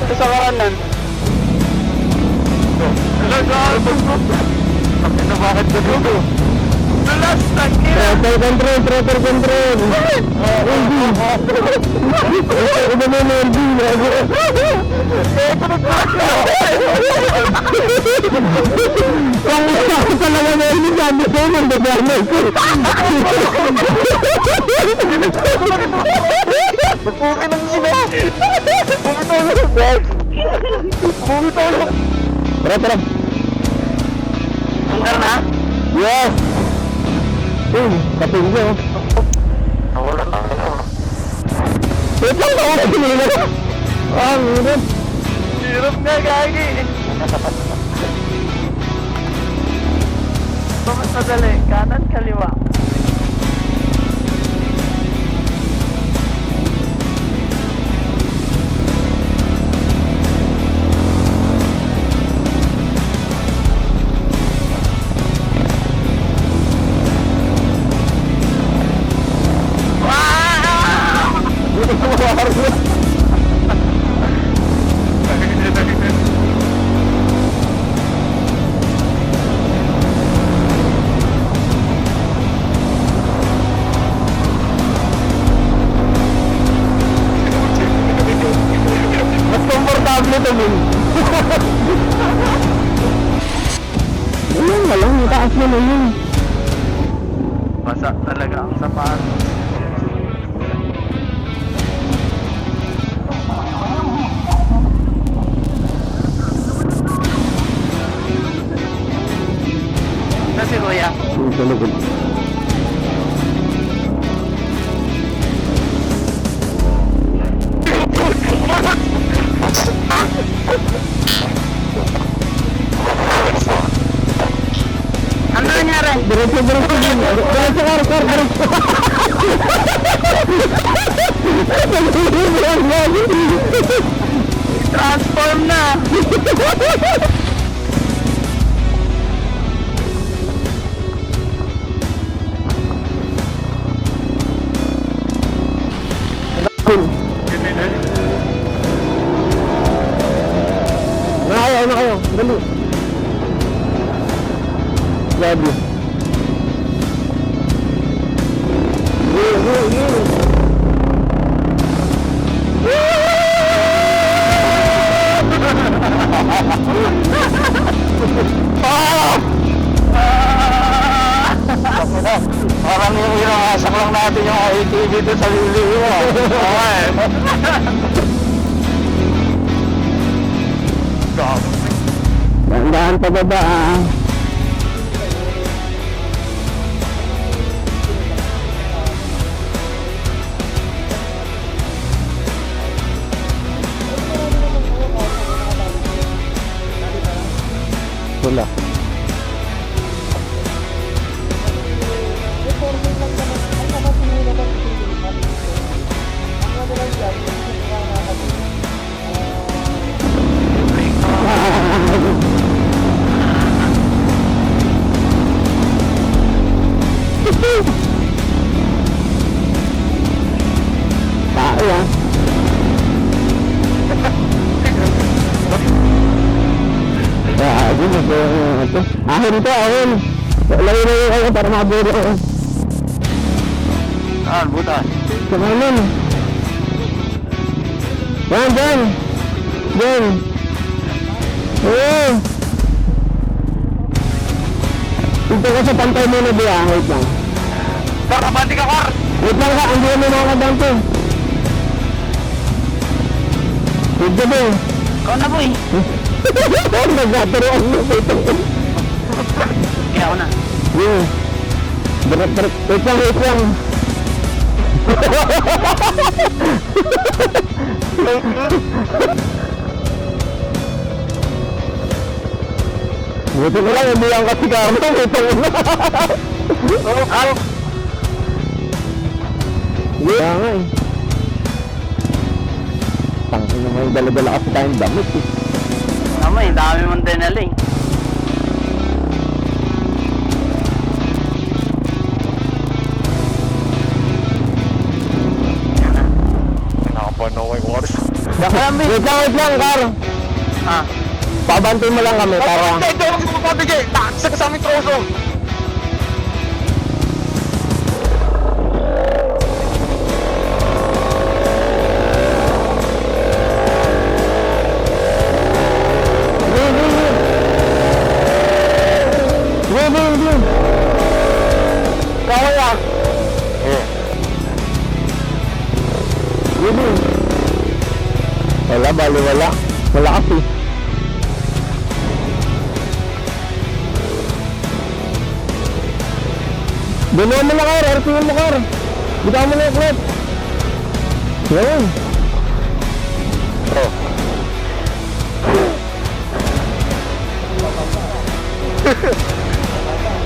Sa kanan. Hello, God! Ano, bakit ba dito? Nalas, tangina! Trottor control! Iba mo na LB, bago. Kung ako talaga na LB, sabi ko, magdadamay ko. Magpukin ng ina! Pumitulog, Bek! Pumitulog! Tara. Hanggang na? Yes! Kaping ko. Nawala na ako. Wait lang ako na pinila. Ah, hirap. Hirap nga, gagi! Bakit madali? Kanan, kaliwa. Mas komportable to, Min. Ayun, walang mataas na na yun. Basa talaga ang sapatos. Na si Kuya? Sa likod. Ano nangyari? Diretso. Diretso, Transform na! Ano kayo? Dali. Grabe. Parang yung inaasok lang natin yung ATV dito sa liliwa. Okay. Dahan pa baba ah. Wala. Tao ah. Ahon to, ahon. Layo kayo para maburo ko. Saan, butas? Sa kanan. Dyan. Oo. Dito ka sa pantay muna diya. Wait lang. Kor, abante ka, Kor! Wait lang ka, hindi mo makakadampo. Wait ka ba eh. Ikaw na, boy! Nagkaturoan mo. Kaya ako na. Yeah. Berat. Wait lang. Buti ko lang, hindi lang kasi kamo. Ito mo na. Kaya nga eh. Tangin na may dala-dala kasi tayong damit eh. Tama eh, dami mong dinala eh. Nakapano ko yung oras. Wait lang, Kar. Ah. Pabantay mo lang kami para... Ito ang mapapabigay. Taksa ka sa aming troso. Wait. Kaya. Wait. Wala, bali wala. Wala kasi. Binuha mo na, Kar. RPM mo, Kar. Bitaw mo na yung clutch. Yan. Oh.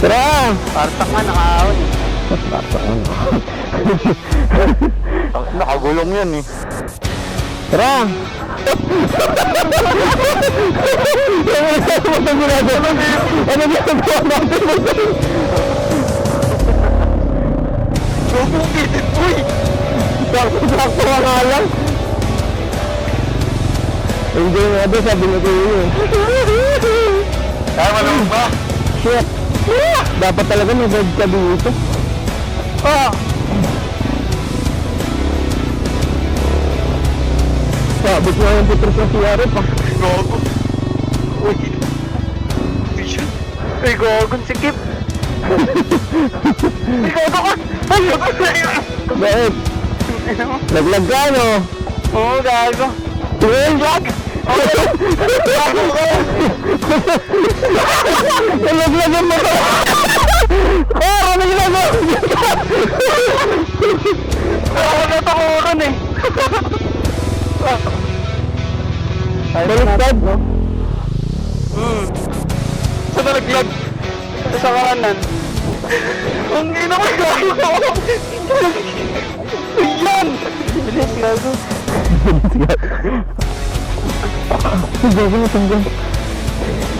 Tara! Partak nga, nakaawin. Nakagulong yan eh. Tara! Ano ginagawa natin? Gugong bitin, uy! Sakto nga lang. Enjoy nga doon, sabi ni Kuya. Kaya malamang ba? Shit! Dapat talaga may bed ka dito. Ah! Sabit nga yung putros ng CR pa. Gogo. Uy. Ay, gogon si Kip. Ay, gogo ka! Ay, gogo ka! Bakit? Naglag ka, no? Oo, gago. Tingin! Lag! Gago ka! Nalaglagan mo! Kara, naglagan! Ako natakuran eh. Baliktad, no? Saan na naglag? Sa kanan. Ang ina ko, gago! Yan! Bilis, gago. Gago na tanggal.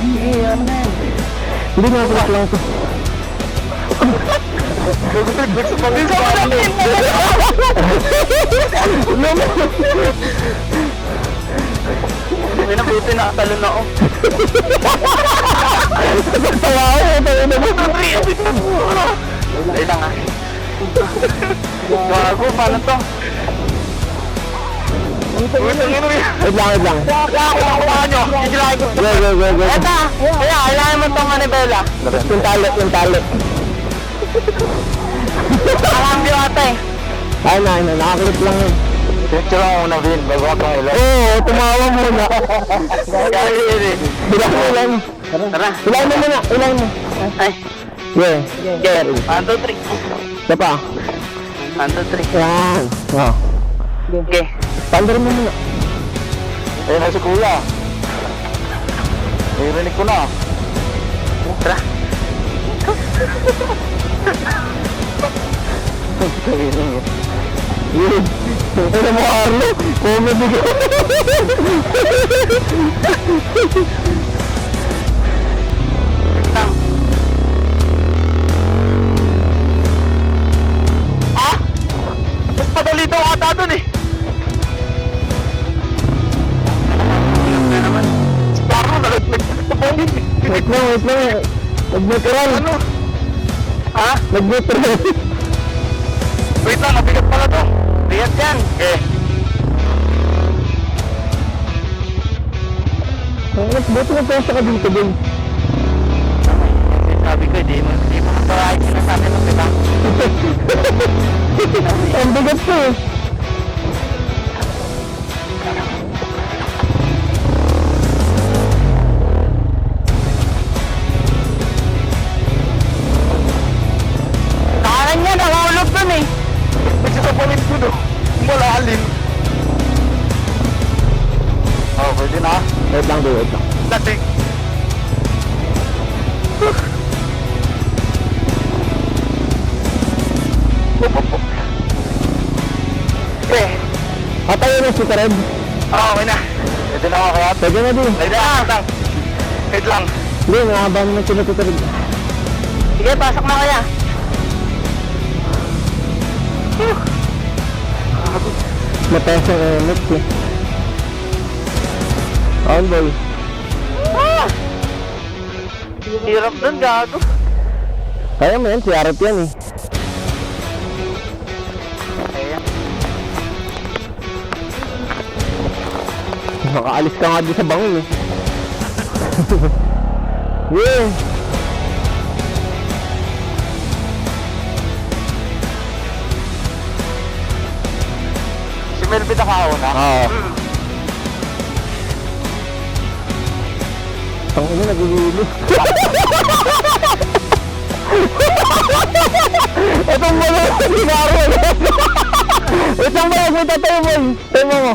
Sige, ano na yan? Hindi nga ako lang ito. Gago, naglag sa pangin. Sa pangin! May nabuti na talon ako. Tawa ako, tayo na mo. Ay lang ah. Gago, paano to? Wait lang. Kumakuha nyo. Go. Eto, kaya kailangan mo itong manibela. Yung tali. Nakakambyo ate. Ay na, nakakulit lang yun. Picture mo muna, Vin, bago ka pang ilan. Oo, tumawa muna. Kaya yun eh. Ilan. Tara. Ilan mo. Ay. Yeah. Get. 1, 2, 3. Isa pa. 1, 2, 3. Yan. Oh. Okay. Pandar mo muna. Ayun na si Kuya. Narinig ko na. Tara. Yun. Ano mo, Arlo? Comedy ka. Ah! Mas padali daw ata dun eh. Parang nalaglag sa pangin. Wait lang. Nag-neutral. Ano? Ha? Nag-neutral. Wait lang, nabigat pala to. Bigat yan. Eh. Mas buti na pesa ka dito, Bin. Sabi ko, di mo kaparahin ka na sa akin ng diba? Ang bigat ko eh. Nakanan niya, nakahulog dun eh. Kasi sa palit ko no. Malalim. Oh, pwede na. Wait lang. Dating. Eh, Atayo na si Kared. okay na. Pwede na ako kaya. Pwede na din. Pwede na. Wait lang. Hindi, nakabang na sila si Kared. Sige, pasok na kaya. Mataas ang emot eh. On boy. Hirap dun, gago. Kaya mo yan, si Arap yan eh. Ayan. Nakaalis ka nga din sa bangin eh. Yeah. Si Melvin nakauna. Oo. Ang ina nagugilo. Itong mga sinaro. Itong mga may tatayo mo. Tayo mo.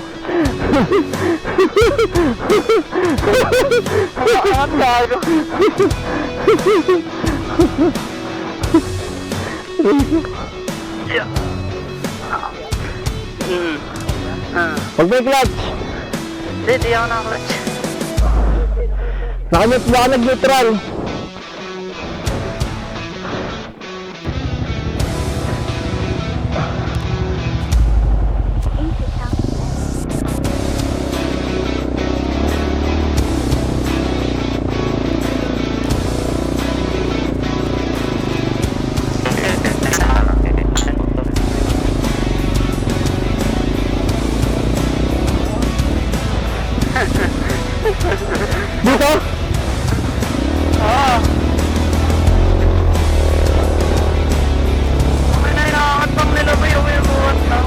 Ang gago. Huwag may clutch. Hindi ako naka-clutch. Baka nag-neutral. Dito? Oo. May nakakatang nila ba yung imuwan na?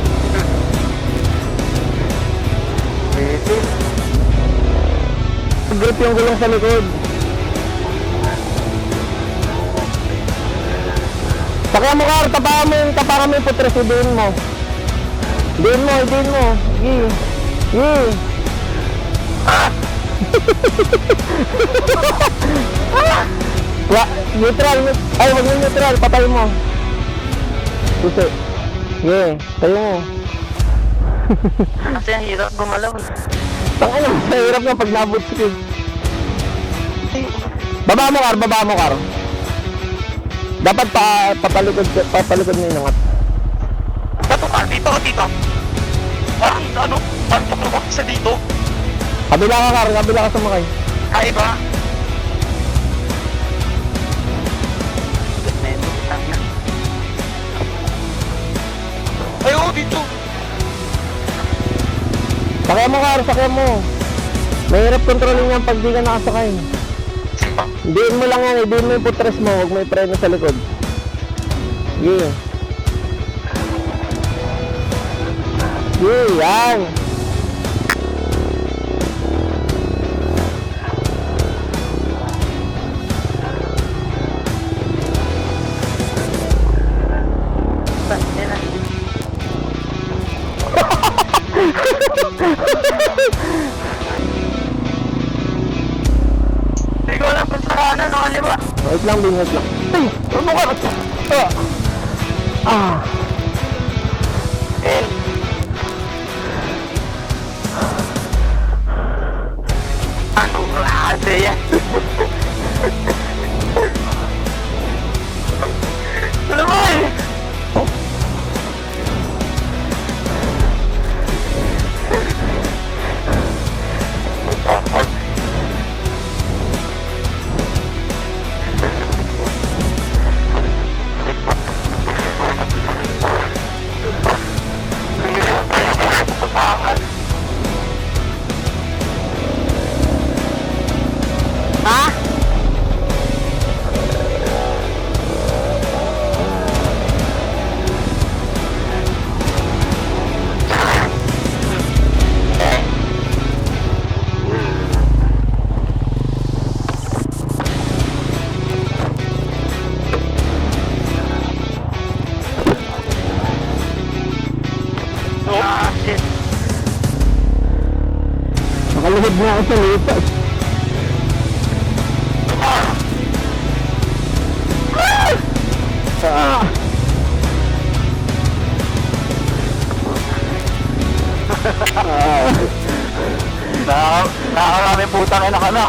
Pwede. Grip yung gulong sa likod. Sakya mo kar, tapakan mo yung putres, idiin mo. Idiin mo. Gi. Neutral. Ay, wag mo neutral, patay mo. Susi. Yeah, tayo mo. Kasi ang hirap gumalaw. Tangina, mahirap nga pag nabot speed. Baba mo kar. Dapat papalikod mo yung nangat. Bato ka, dito. Parang parang sa dito. Kabila ka sumakay. Ay ba? Ay, oo, dito. Sakya mo. Mahirap kontrolin yan pag di ka nakasakay. Diin mo lang yan, diin mo yung putres mo, huwag may preno sa likod. Yeah. Yan. Hindi ko alam kung saan ano, kaliwa. Wait lang. Ay! Ano ka? Ano klase yan? Ano ba eh? Ha? Ah, shit. Nakaluhod na ako sa lipat. Nakakarami putang ina ka na.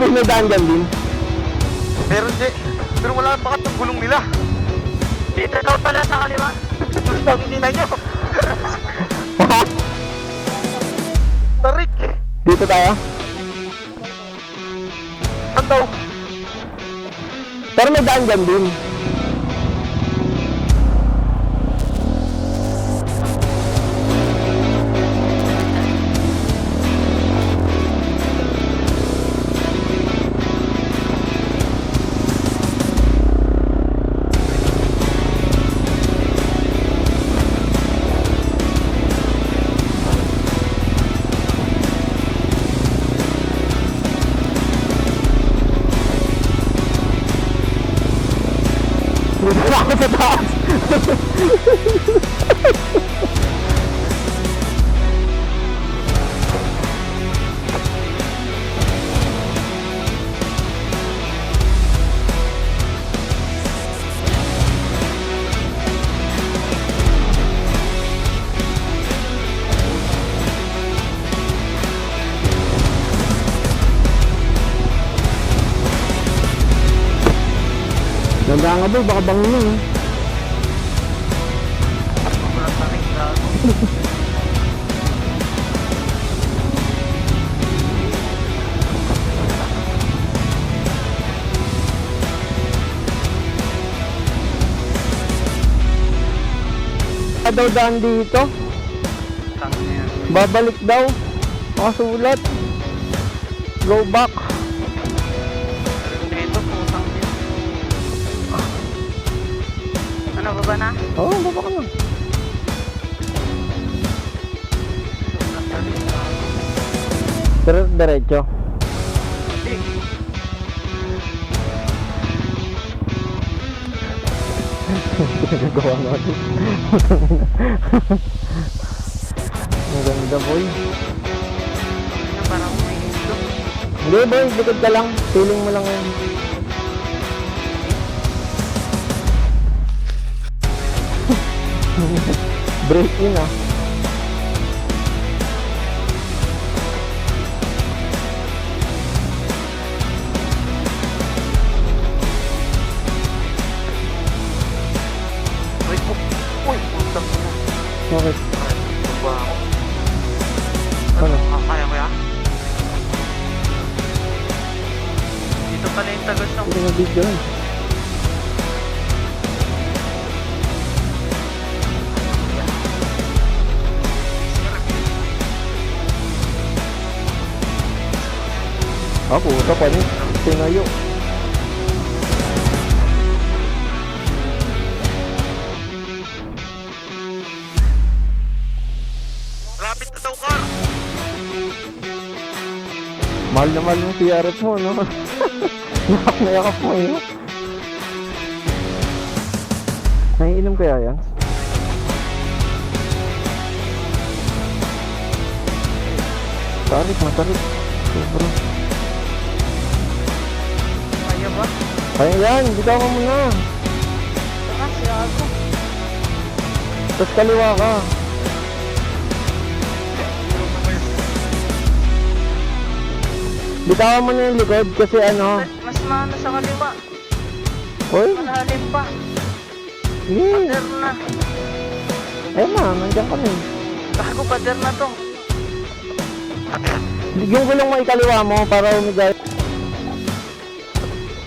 may nadaan dyan din. Meron di. Pero wala ang bakat ng gulong nila. Dito daw pala sa kaliwa. Ang ina nyo. Tarik. Dito tayo. Saan daw? Pero may daan dyan din. Dito na ako sa taas. Ganda nga boy, baka bangin yun. Walang tarik na. Daw daan dito. Tangin yan. Babalik daw. Makasulat. Go back. Dito, putang din. Ano ba ba na? Oo, oh, baba ka na. Sobrang tarik na. Diretso. Pinagagawa natin. Ang ganda boy. Ano, parang may ito. Hindi boy, likod ka lang. Feeling mo lang yan. Break in ah. Uy, putang ina. Okay. Ito ba ako? Ano? Kaya ko yan? Dito pala yung tagos ng... Hindi na video yun. Ako, ito pa rin. Tinayo. Rapid na daw car! Mahal na mahal yung PRF mo, no? Yakap na yakap mo yun. Naiinom kaya yan? Tarik, matarik. Sobra. Kaya ba? Kaya yan, dito ka muna. Kasi ako. Tapos kaliwa ka. Bitawan mo na yung likod kasi ano. Mas maano sa kaliwa. Uy, Malalim pa. sige. Pader na. Ayun na, nandiyan ka na eh. Gago, pader na to. Yung gulong mo ikaliwa mo para umigay.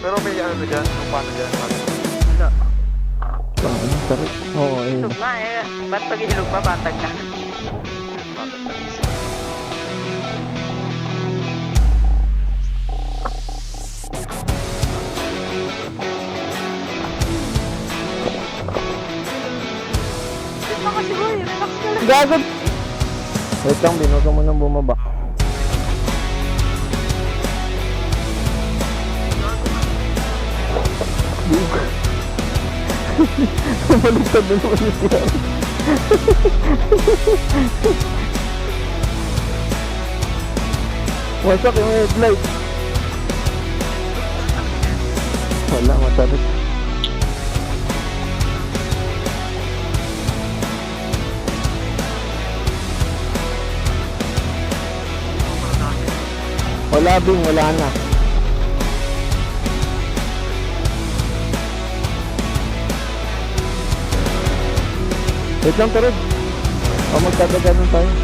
Pero may ano na dyan? Kung paano dyan? Wala. Ano, tarik. Oo, eh. Hilog nga eh. Ba't pag ihilog pa, batag na? Relax kasi boy, relax ka lang. Gago. Wait lang, binuga mo nang bumaba. Baliktad na naman yung siya. Wasak yung headlight. Wala, matarik. Wala Bing, wala na. Wait lang, Torod. O, magtataga nun tayo.